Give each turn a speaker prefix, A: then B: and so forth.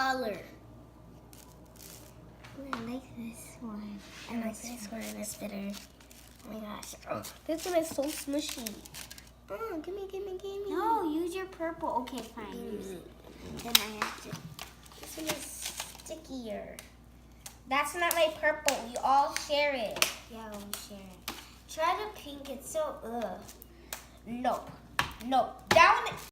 A: color.
B: Ooh, I like this one.
A: I like this one. It's better. Oh my gosh. Oh, this one is so smushy. Oh, gimme.
B: No, use your purple. Okay, fine. Use it.
A: Then I have to. This one is stickier. That's not my purple. We all share it.
B: Yeah, we'll share it.
A: Try the pink. It's so ugh. Nope. Down.